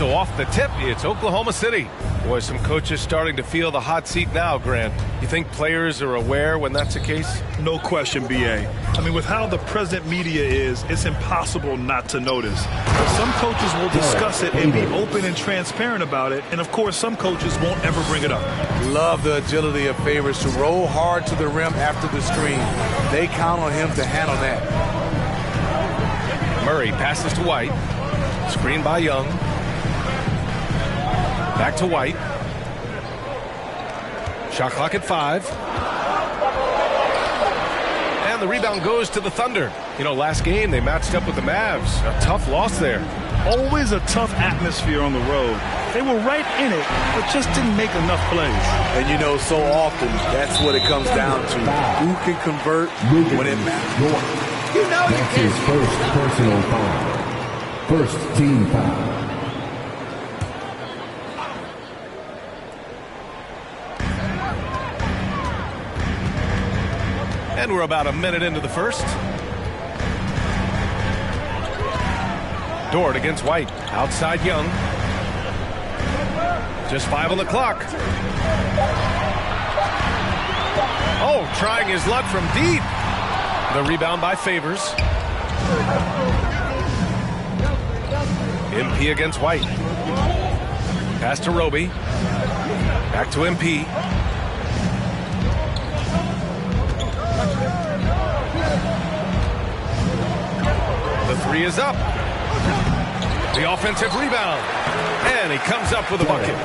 So off the tip, it's Oklahoma City. Boy, some coaches starting to feel the hot seat now, Grant. You think players are aware when that's the case? No question, B.A. I mean, with how the present media is, it's impossible not to notice. But some coaches will discuss it and be open and transparent about it. And, of course, some coaches won't ever bring it up. Love the agility of Favors to roll hard to the rim after the screen. They count on him to handle that. Murray passes to White. Screen by Young. Back to White. Shot clock at 5. And the rebound goes to the Thunder. You know, last game they matched up with the Mavs. A tough loss there. Always a tough atmosphere on the road. They were right in it, but just didn't make enough plays. And, you know, so often that's what it comes down to. Who can convert when it matters? You know you can. His first personal foul. First team foul. And we're about a minute into the first. Dort against White. Outside Young. Just 5 on the clock. Oh, trying his luck from deep. The rebound by Favors. MP against White. Pass to Roby. Back to MP. The 3 is up. The offensive rebound. And he comes up with a bucket.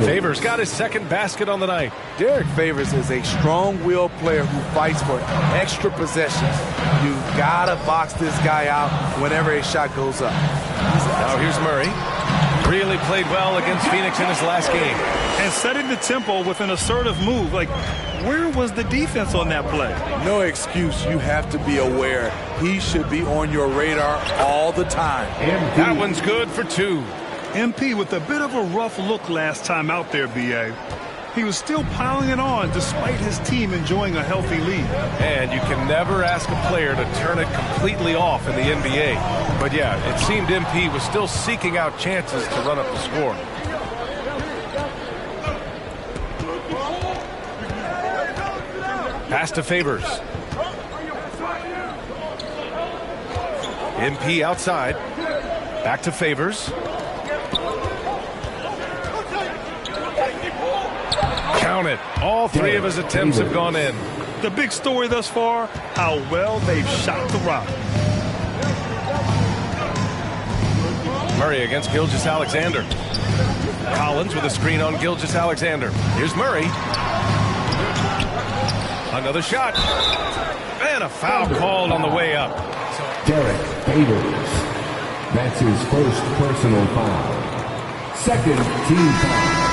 Favors got his second basket on the night. Derek Favors is a strong-willed player who fights for extra possessions. You've got to box this guy out whenever a shot goes up. Now here's Murray. Really played well against Phoenix in his last game. And setting the tempo with an assertive move. Like, where was the defense on that play? No excuse. You have to be aware. He should be on your radar all the time. That one's good for 2. MP with a bit of a rough look last time out there, B.A. He was still piling it on despite his team enjoying a healthy lead. And you can never ask a player to turn it completely off in the NBA. But yeah, it seemed MP was still seeking out chances to run up the score. Pass to Favors. MP outside. Back to Favors. Count it. All 3 of his attempts have gone in. The big story thus far, how well they've shot the rock. Murray against Gilgeous-Alexander. Collins with a screen on Gilgeous-Alexander. Here's Murray. Another shot. And a foul called on the way up. Derek Favors. That's his first personal foul. Second team foul.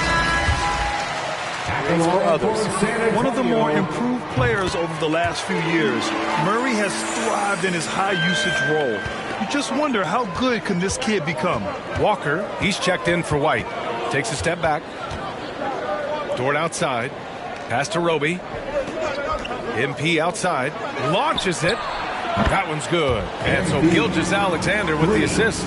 One of the more improved players over the last few years, Murray has thrived in his high-usage role. You just wonder how good can this kid become. Walker, he's checked in for White. Takes a step back. Dort outside. Pass to Roby. MP outside. Launches it. That one's good. And so Gilgeous-Alexander with the assist.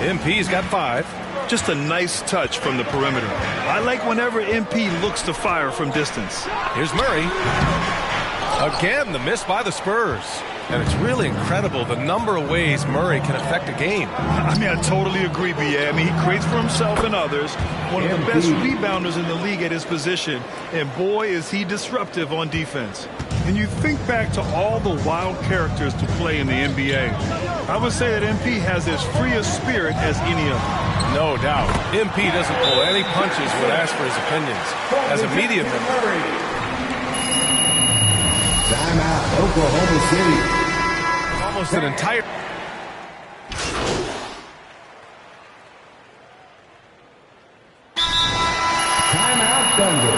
MP's got 5. Just a nice touch from the perimeter. I like whenever MP looks to fire from distance. Here's Murray. Again, the miss by the Spurs. And it's really incredible the number of ways Murray can affect a game. I mean, I totally agree, B.A. I mean, he creates for himself and others. One of the best rebounders in the league at his position. And boy, is he disruptive on defense. And you think back to all the wild characters to play in the NBA. I would say that MP has as free a spirit as any of them. No doubt. MP doesn't pull any punches when asked for his opinions. As a media member. Timeout, Oklahoma City. Almost an entire... Timeout, Thunder.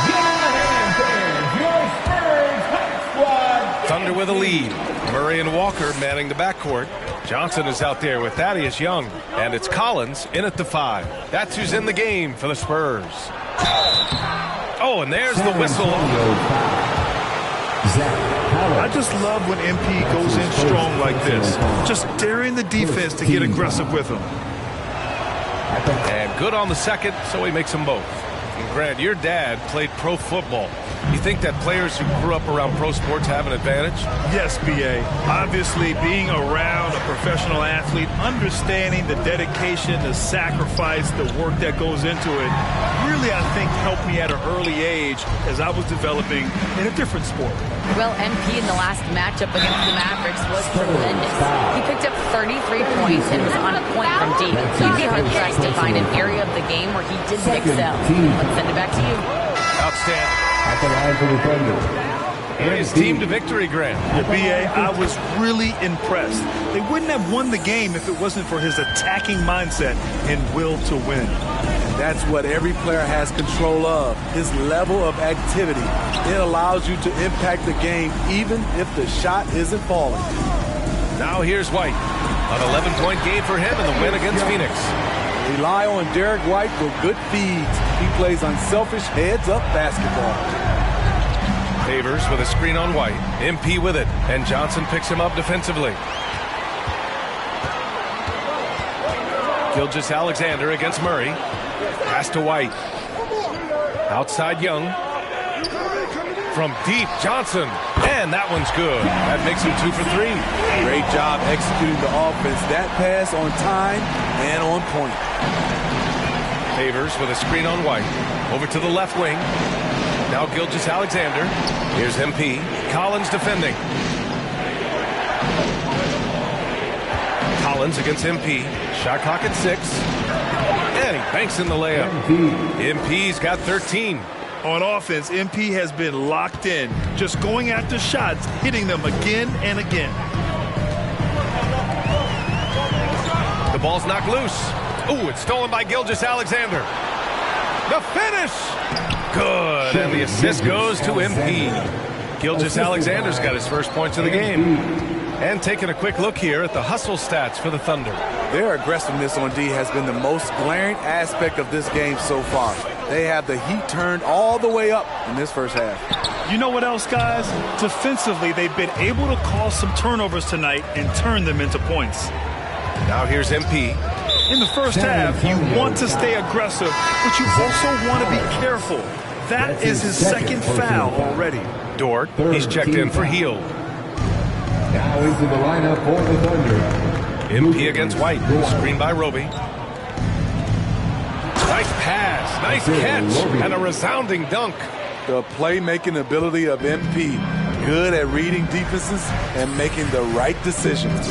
Get on the hand, fans. Your Spurs Hot Squad. Thunder with a lead. Murray and Walker manning the backcourt. Johnson is out there with Thaddeus Young. And it's Collins in at the 5. That's who's in the game for the Spurs. Oh, and there's the whistle. I just love when MP goes in strong like this. Just daring the defense to get aggressive with him. Good on the second, so he makes them both. And Grant, your dad played pro football. You think that players who grew up around pro sports have an advantage? Yes, B.A. Obviously, being around a professional athlete, understanding the dedication, the sacrifice, the work that goes into it, really, I think, helped me at an early age as I was developing in a different sport. Well, MP in the last matchup against the Mavericks was tremendous. He picked up 33 points and was on a point from deep. You'd be hard-pressed to find an area of the game where he didn't excel. Let's send it back to you. Outstanding. At the line for the Thunder. His team to victory, Grant. Yeah, B.A., I was really impressed. They wouldn't have won the game if it wasn't for his attacking mindset and will to win. That's what every player has control of, his level of activity. It allows you to impact the game even if the shot isn't falling. Now here's White. An 11-point game for him in the win against Phoenix. Rely on Derek White for good feeds. He plays unselfish heads-up basketball. Favors with a screen on White. MP with it, and Johnson picks him up defensively. Gilgeous-Alexander against Murray. Pass to White. Outside Young. From deep, Johnson. And that one's good. That makes him 2 for 3. Great job executing the offense. That pass on time and on point. Favors with a screen on White. Over to the left wing. Now Gilgeous-Alexander. Here's MP. Collins defending. Collins against MP. Shot clock at 6. And he banks in the layup. MP's got 13. On offense, MP has been locked in, just going after shots, hitting them again and again. The ball's knocked loose. Ooh, it's stolen by Gilgeous-Alexander. The finish! Good, and the assist goes to MP. Gilgeous-Alexander's got his first points of the game. And taking a quick look here at the hustle stats for the Thunder. Their aggressiveness on D has been the most glaring aspect of this game so far. They have the heat turned all the way up in this first half. You know what else, guys? Defensively, they've been able to cause some turnovers tonight and turn them into points. Now here's MP. In the first half, you want to stay aggressive, but you also want to be careful. That is his second foul already. Dort, he's checked in for Hield. Now into the lineup for the Thunder. MP against White. Screen by Roby. Nice pass, nice catch, and a resounding dunk. The playmaking ability of MP. Good at reading defenses and making the right decisions.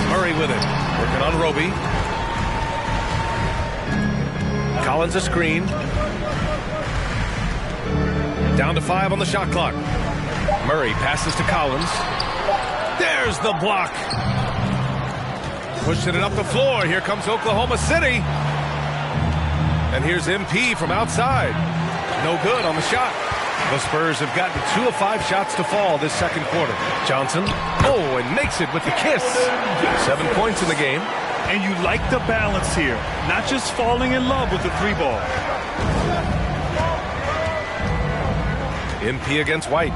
Murray with it. Working on Roby. Collins a screen. Down to 5 on the shot clock. Murray passes to Collins. There's the block. Pushing it up the floor. Here comes Oklahoma City. And here's MP from outside. No good on the shot. The Spurs have gotten 2 of 5 shots to fall this second quarter. Johnson, and makes it with the kiss. 7 points in the game. And you like the balance here. Not just falling in love with the 3-ball. MP against White.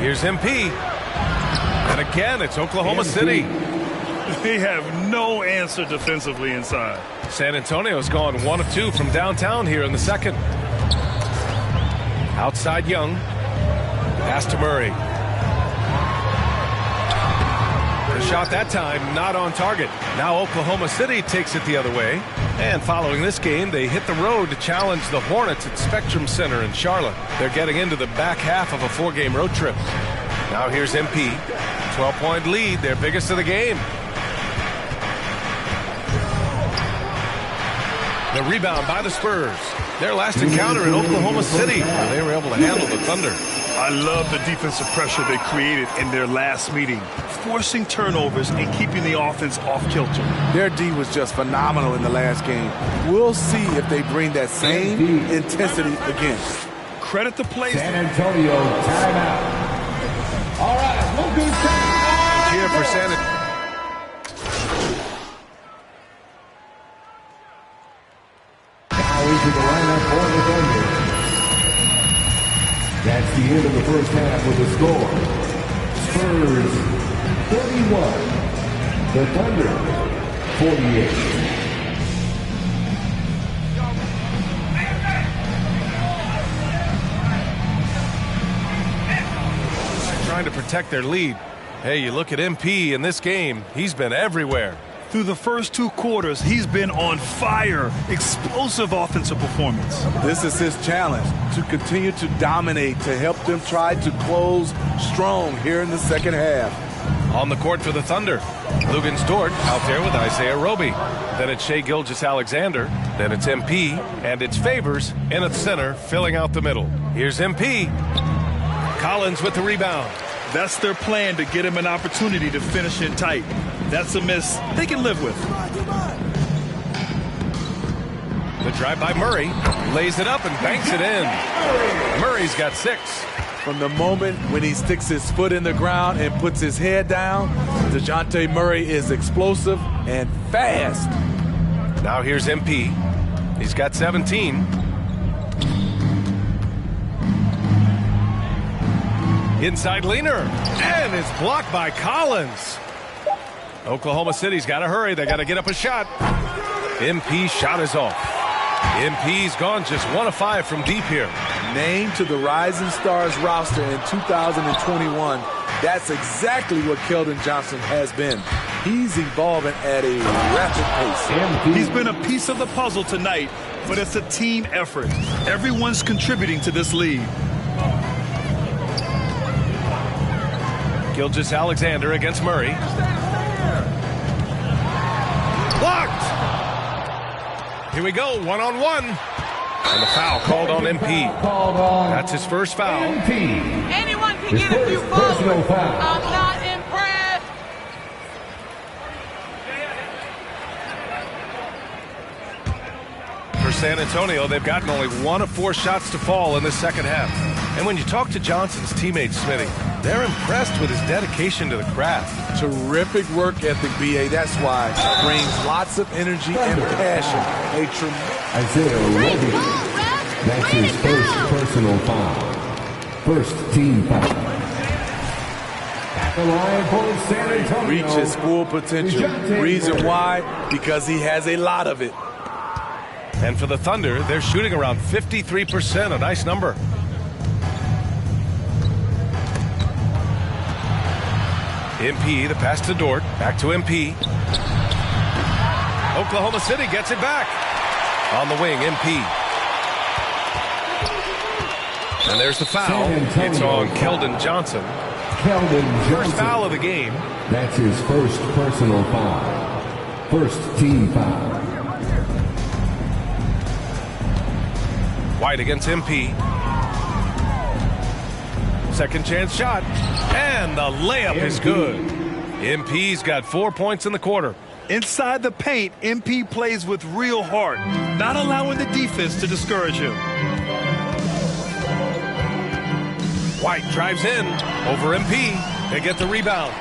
Here's MP. And again, it's Oklahoma City. They have no answer defensively inside. San Antonio's gone 1 of 2 from downtown here in the second. Outside Young. Pass to Murray. The shot that time not on target. Now Oklahoma City takes it the other way. And following this game, they hit the road to challenge the Hornets at Spectrum Center in Charlotte. They're getting into the back half of a 4-game road trip. Now here's MP. 12-point lead, their biggest of the game. The rebound by the Spurs. Their last encounter in Oklahoma City. They were able to handle the Thunder. I love the defensive pressure they created in their last meeting, forcing turnovers and keeping the offense off kilter. Their D was just phenomenal in the last game. We'll see if they bring that same intensity again. Credit the play. San Antonio timeout. All right, we'll do timeout. Here for San Antonio. Into the lineup for the Thunder. That's the end of the first half with the score. Spurs 31, The Thunder, 48. Trying to protect their lead. Hey, you look at MP in this game, he's been everywhere. Through the first 2 quarters, he's been on fire. Explosive offensive performance. This is his challenge, to continue to dominate, to help them try to close strong here in the second half. On the court for the Thunder, Lugens Dort out there with Isaiah Roby. Then it's Shai Gilgeous-Alexander. Then it's MP, and it's Favors in at center, filling out the middle. Here's MP. Collins with the rebound. That's their plan, to get him an opportunity to finish in tight. That's a miss they can live with. The drive by Murray, lays it up and banks it in. Murray's got 6. From the moment when he sticks his foot in the ground and puts his head down, DeJounte Murray is explosive and fast. Now here's MP. He's got 17. Inside leaner, and it's blocked by Collins. Oklahoma City's got to hurry. They got to get up a shot. MP shot is off. MP's gone just 1 of 5 from deep here. Named to the Rising Stars roster in 2021. That's exactly what Keldon Johnson has been. He's evolving at a rapid pace. He's been a piece of the puzzle tonight, but it's a team effort. Everyone's contributing to this lead. Gilgeous-Alexander against Murray. Blocked! Here we go, 1-on-1. And the foul called on MP. That's his first foul. Anyone can get a few fouls. I'm not impressed. For San Antonio, they've gotten only 1 of 4 shots to fall in the second half. And when you talk to Johnson's teammate Smitty, they're impressed with his dedication to the craft. Terrific work ethic, BA. That's why. Brings lots of energy and passion. Isaiah Roby. That's his first personal foul. First team foul. At the line for San Antonio. Reach his full potential. Reason why? Because he has a lot of it. And for the Thunder, they're shooting around 53%, a nice number. MP, the pass to Dort, back to MP. Oklahoma City gets it back. On the wing, MP. And there's the foul. It's on Keldon Johnson. First foul of the game. That's his first personal foul. First team foul. White against MP. Second chance shot. And the layup is good. MP's got 4 points in the quarter. Inside the paint, MP plays with real heart, not allowing the defense to discourage him. White drives in over MP. They get the rebound.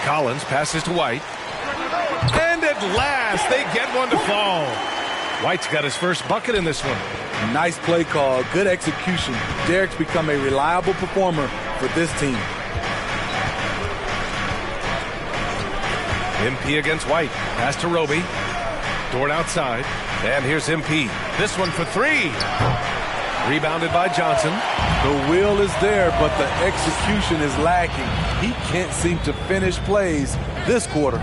Collins passes to White. And at last, they get one to fall. White's got his first bucket in this one. Nice play call, good execution. Derek's become a reliable performer for this team. MP against White. Pass to Roby. Dort outside. And here's MP. This one for 3. Rebounded by Johnson. The will is there, but the execution is lacking. He can't seem to finish plays this quarter.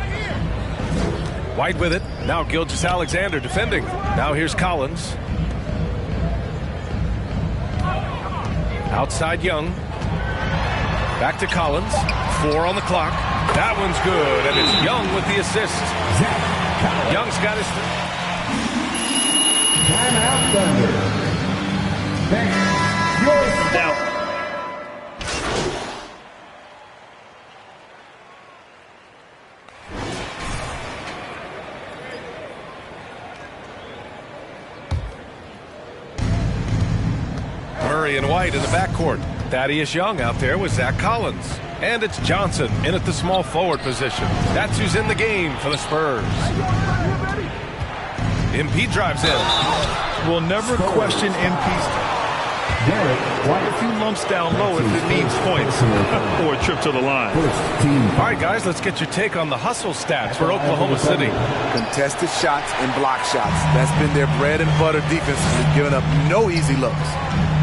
White with it. Now Gilgeous-Alexander defending. Now here's Collins. Outside Young. Back to Collins. 4 on the clock. That one's good, and it's Young with the assist. Young's got his... Timeout Thunder. Now, Murray and White in the backcourt. Thaddeus Young out there with Zach Collins. And it's Johnson in at the small forward position. That's who's in the game for the Spurs. MP drives in. we'll never question MP's. A few lumps down low if it means points or a trip to the line. All right, guys, let's get your take on the hustle stats for Oklahoma City. Contested shots and block shots. That's been their bread and butter defensively, giving up no easy looks.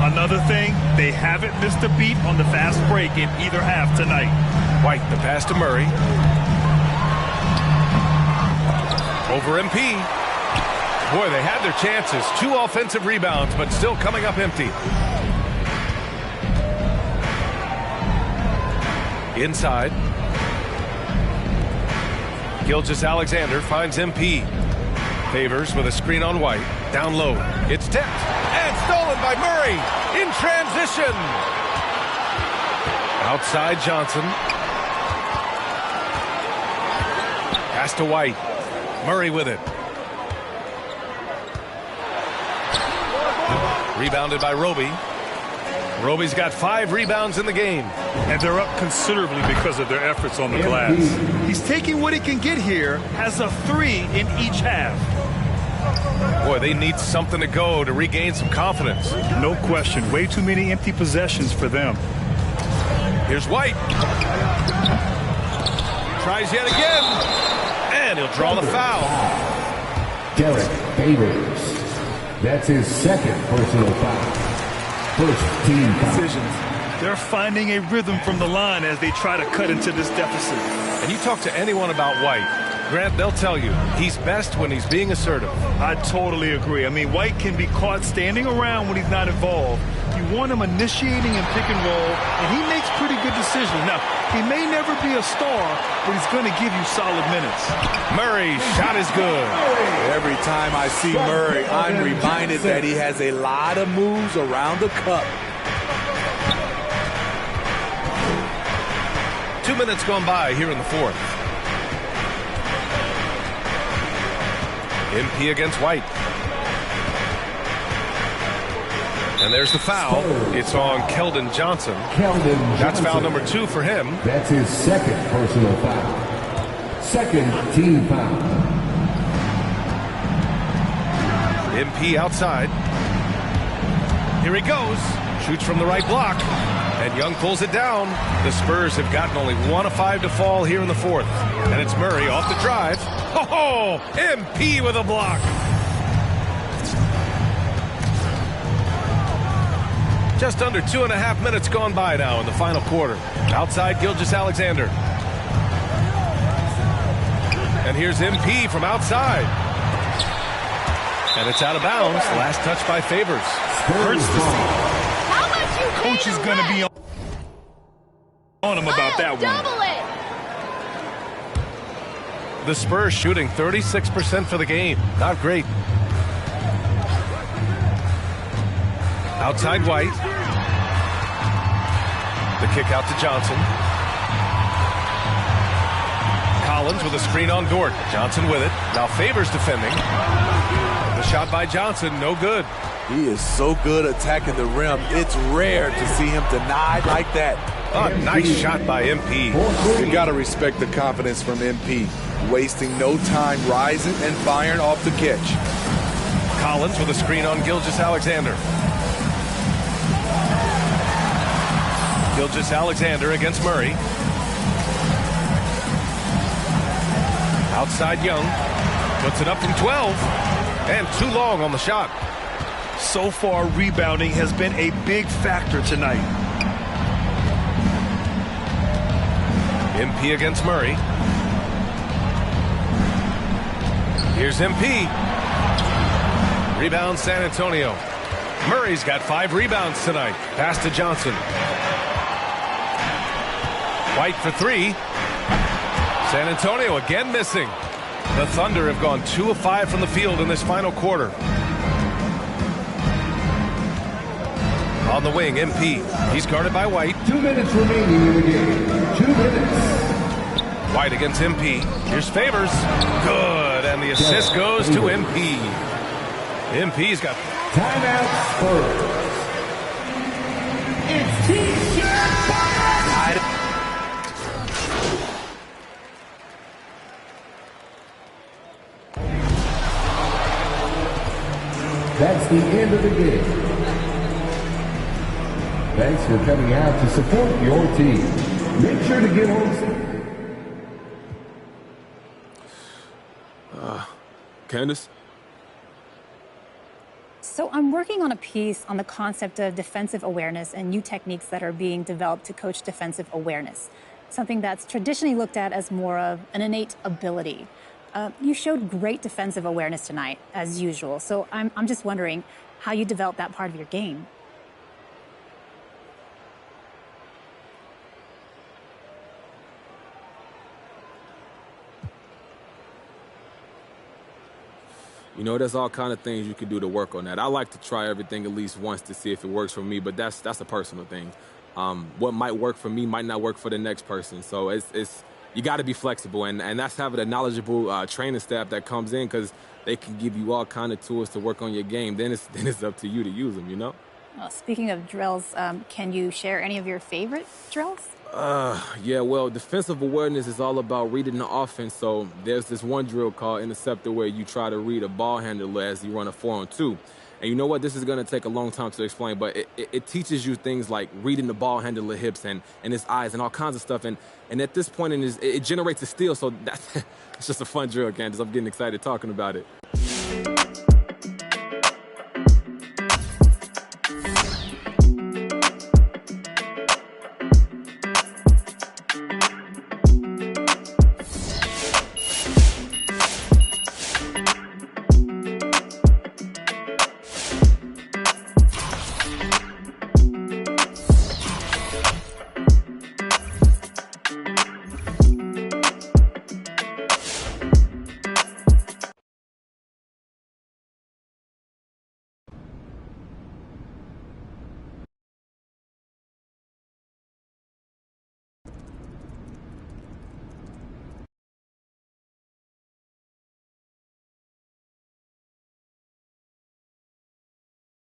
Another thing, they haven't missed a beat on the fast break in either half tonight. White, the pass to Murray. Over MP. Boy, they had their chances. 2 offensive rebounds, but still coming up empty. Inside. Gilgeous-Alexander finds MP. Favors with a screen on White. Down low. It's tipped. And stolen by Murray. In transition. Outside Johnson. Pass to White. Murray with it. Rebounded by Roby. Roby's got 5 rebounds in the game. And they're up considerably because of their efforts on the glass. He's taking what he can get here, has a 3 in each half. Boy, they need something to go to regain some confidence. No question. Way too many empty possessions for them. Here's White. Tries yet again. And he'll draw the foul. Derek Favors. That's his second personal foul. First team foul. Decisions. They're finding a rhythm from the line as they try to cut into this deficit. And you talk to anyone about White, Grant, they'll tell you he's best when he's being assertive. I totally agree. I mean, White can be caught standing around when he's not involved. You want him initiating and pick and roll, and he makes pretty good decisions. Now, he may never be a star, but he's going to give you solid minutes. Murray's shot is good. Every time I see Murray, I'm reminded that he has a lot of moves around the cup. 2 minutes gone by here in the fourth. MP against White. And there's the foul. It's on Keldon Johnson. That's foul number 2 for him. That's his second personal foul. Second team foul. MP outside. Here he goes. Shoots from the right block. And Young pulls it down. The Spurs have gotten only 1 of 5 to fall here in the fourth. And it's Murray off the drive. Oh, MP with a block. Just under 2.5 minutes gone by now in the final quarter. Outside Gilgeous-Alexander. And here's MP from outside. And it's out of bounds. Last touch by Favors. Hurts to see. Coach is going to be on him about that one. The Spurs shooting 36% for the game. Not great. Outside White. The kick out to Johnson. Collins with a screen on Dort. Johnson with it. Now Favors defending. The shot by Johnson, no good. He is so good attacking the rim. It's rare to see him denied like that. A nice shot by MP. You got to respect the confidence from MP. Wasting no time rising and firing off the catch. Collins with a screen on Gilgeous-Alexander. Gilgeous-Alexander against Murray. Outside Young. Puts it up from 12. And too long on the shot. So far, rebounding has been a big factor tonight. MP against Murray. Here's MP. Rebound San Antonio. Murray's got 5 rebounds tonight. Pass to Johnson. White for 3. San Antonio again missing. The Thunder have gone 2 of 5 from the field in this final quarter. On the wing, MP. He's guarded by White. 2 minutes remaining in the game. 2 minutes. White against MP. Here's Favors. Good. And the assist goes to MP. MP's got... Timeout Spurs. It's T-shirt. That's the end of the game. Thanks for coming out to support your team. Make sure to get home safe. Candace? So I'm working on a piece on the concept of defensive awareness and new techniques that are being developed to coach defensive awareness, something that's traditionally looked at as more of an innate ability. You showed great defensive awareness tonight, as usual, so I'm just wondering how you develop that part of your game. You know, there's all kind of things you can do to work on that. I like to try everything at least once to see if it works for me, but that's a personal thing. What might work for me might not work for the next person. So it's you got to be flexible, and that's having a knowledgeable training staff that comes in, because they can give you all kind of tools to work on your game. Then it's up to you to use them, you know? Well, speaking of drills, can you share any of your favorite drills? Yeah, well, defensive awareness is all about reading the offense. So there's this one drill called interceptor where you try to read a ball handler as you run a 4-on-2. And you know what? This is going to take a long time to explain, but it teaches you things like reading the ball handler hips and his eyes and all kinds of stuff. And at this point, it generates a steal. So it's just a fun drill, Candace. I'm getting excited talking about it.